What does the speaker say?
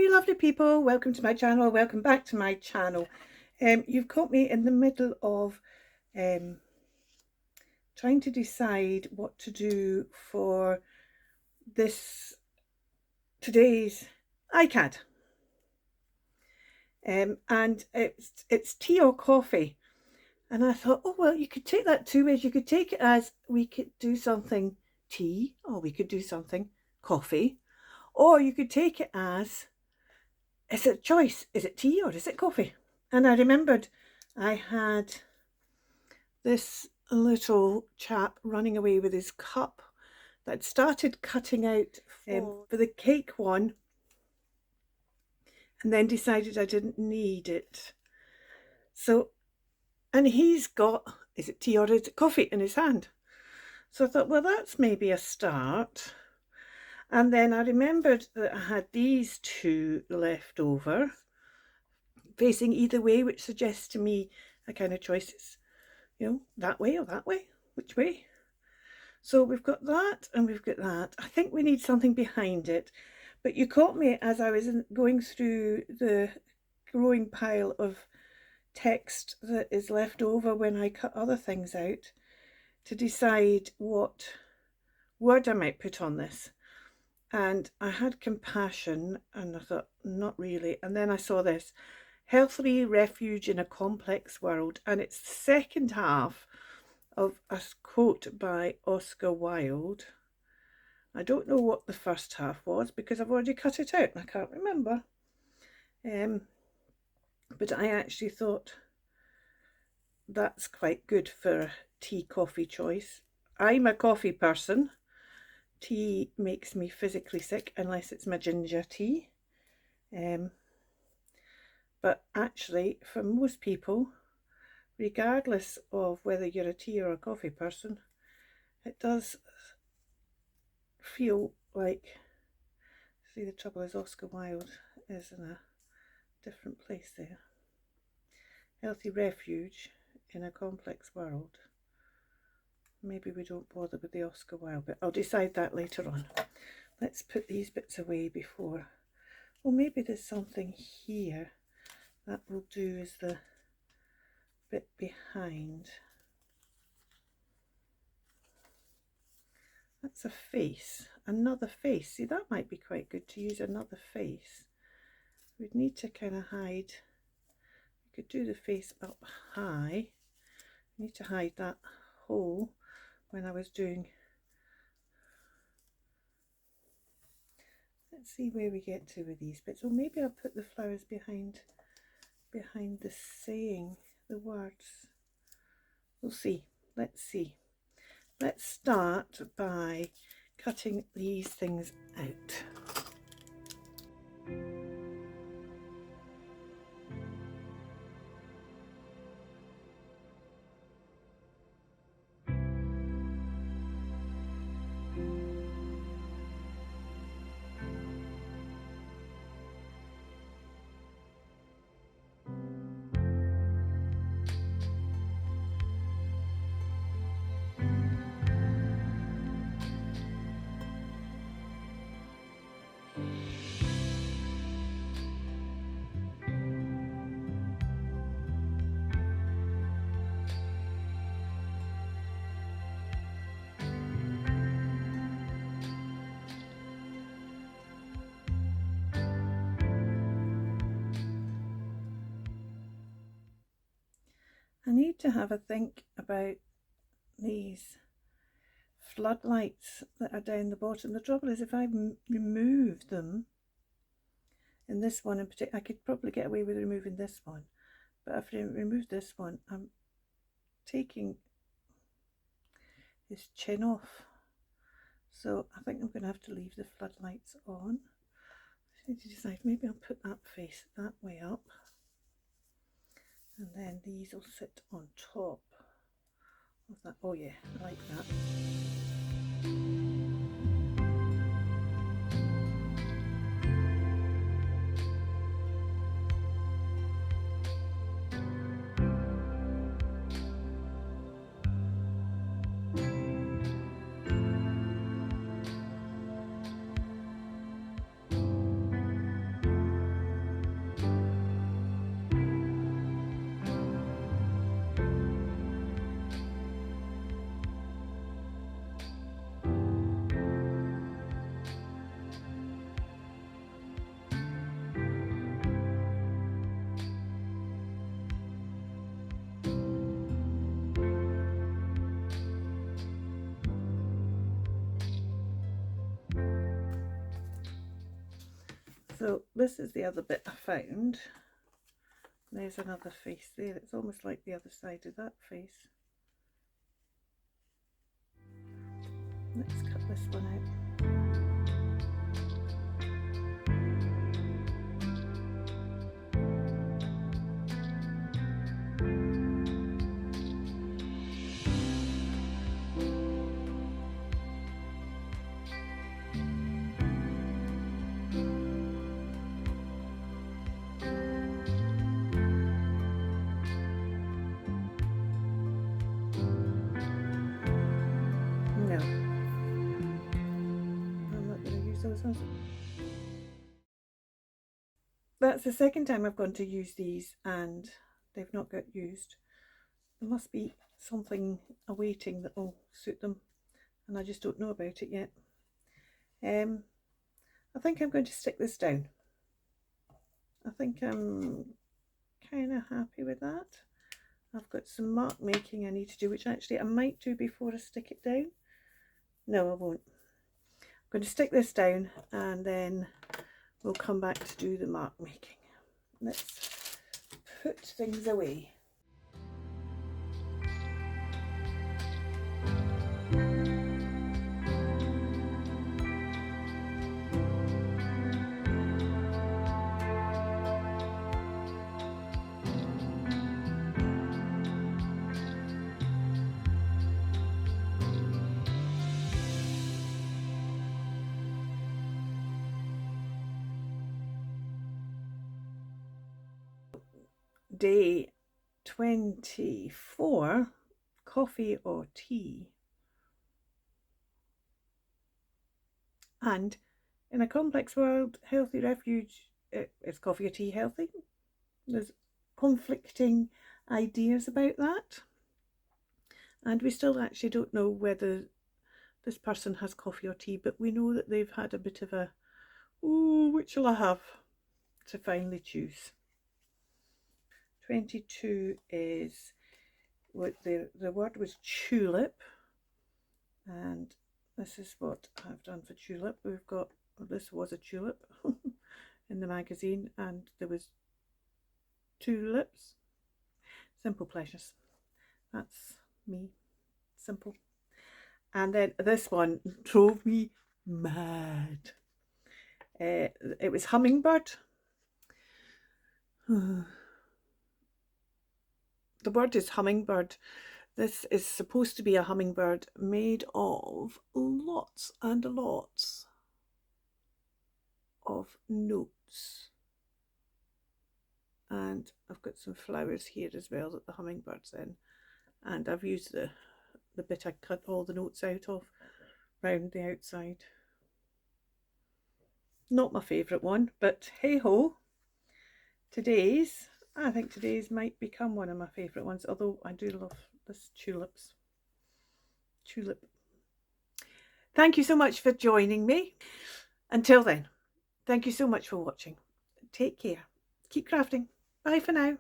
you lovely people, welcome to my channel, welcome back to my channel. You've caught me in the middle of trying to decide what to do for today's iCAD. And it's tea or coffee. And I thought, oh well, you could take that two ways. You could take it as we could do something tea, or we could do something coffee, or you could take it as it's a choice. Is it tea or is it coffee? And I remembered I had this little chap running away with his cup that started cutting out for the cake one, and then decided I didn't need it. So, and he's got, is it tea or is it coffee in his hand? So I thought, well, that's maybe a start. And then I remembered that I had these two left over, facing either way, which suggests to me a kind of choices, that way or that way, which way? So we've got that and we've got that. I think we need something behind it, but you caught me as I was going through the growing pile of text that is left over when I cut other things out to decide what word I might put on this. And I had compassion and I thought, not really. And then I saw this, healthy refuge in a complex world. And it's the second half of a quote by Oscar Wilde. I don't know what the first half was because I've already cut it out and I can't remember. But I actually thought that's quite good for a tea coffee choice. I'm a coffee person. Tea makes me physically sick unless it's my ginger tea. But actually, for most people, regardless of whether you're a tea or a coffee person, it does feel like, see, the trouble is Oscar Wilde is in a different place there. Healthy refuge in a complex world. Maybe we don't bother with the Oscar Wilde bit. I'll decide that later on. Let's put these bits away before. Well, maybe there's something here that will do as the bit behind. That's a face, another face. See, that might be quite good to use another face. We'd need to kind of hide. We could do the face up high. I need to hide that hole when I was doing. Let's see where we get to with these bits. Or maybe I'll put the flowers behind the saying, the words. We'll see. Let's see. Let's start by cutting these things out. I need to have a think about these floodlights that are down the bottom. The trouble is, if I remove them, in this one in particular, I could probably get away with removing this one, but if I remove this one, I'm taking his chin off. So I think I'm going to have to leave the floodlights on. I need to decide, maybe I'll put that face that way up. And then these will sit on top of that. Oh yeah, I like that. So this is the other bit I found. There's another face there. It's almost like the other side of that face. Let's cut this one out. No, I'm not going to use those ones. That's the second time I've gone to use these and they've not got used. There must be something awaiting that will suit them and I just don't know about it yet. I think I'm going to stick this down. I think I'm kind of happy with that. I've got some mark making I need to do, which actually I might do before I stick it down. No, I won't. I'm going to stick this down and then we'll come back to do the mark making. Let's put things away. Day 24, coffee or tea. And in a complex world, healthy refuge, is coffee or tea healthy? There's conflicting ideas about that. And we still actually don't know whether this person has coffee or tea, but we know that they've had a bit of a, oh, which shall I have, to finally choose. 22 is, what the word was tulip, and this is what I've done for tulip. We've got, well, this was a tulip in the magazine and there was tulips. Simple pleasures. That's me, simple. And then this one drove me mad. It was hummingbird. The word is hummingbird. This is supposed to be a hummingbird made of lots and lots of notes. And I've got some flowers here as well that the hummingbird's in. And I've used the bit I cut all the notes out of round the outside. Not my favourite one, but hey ho. I think today's might become one of my favourite ones, although I do love this tulip. Thank you so much for joining me. Until then, thank you so much for watching. Take care. Keep crafting. Bye for now.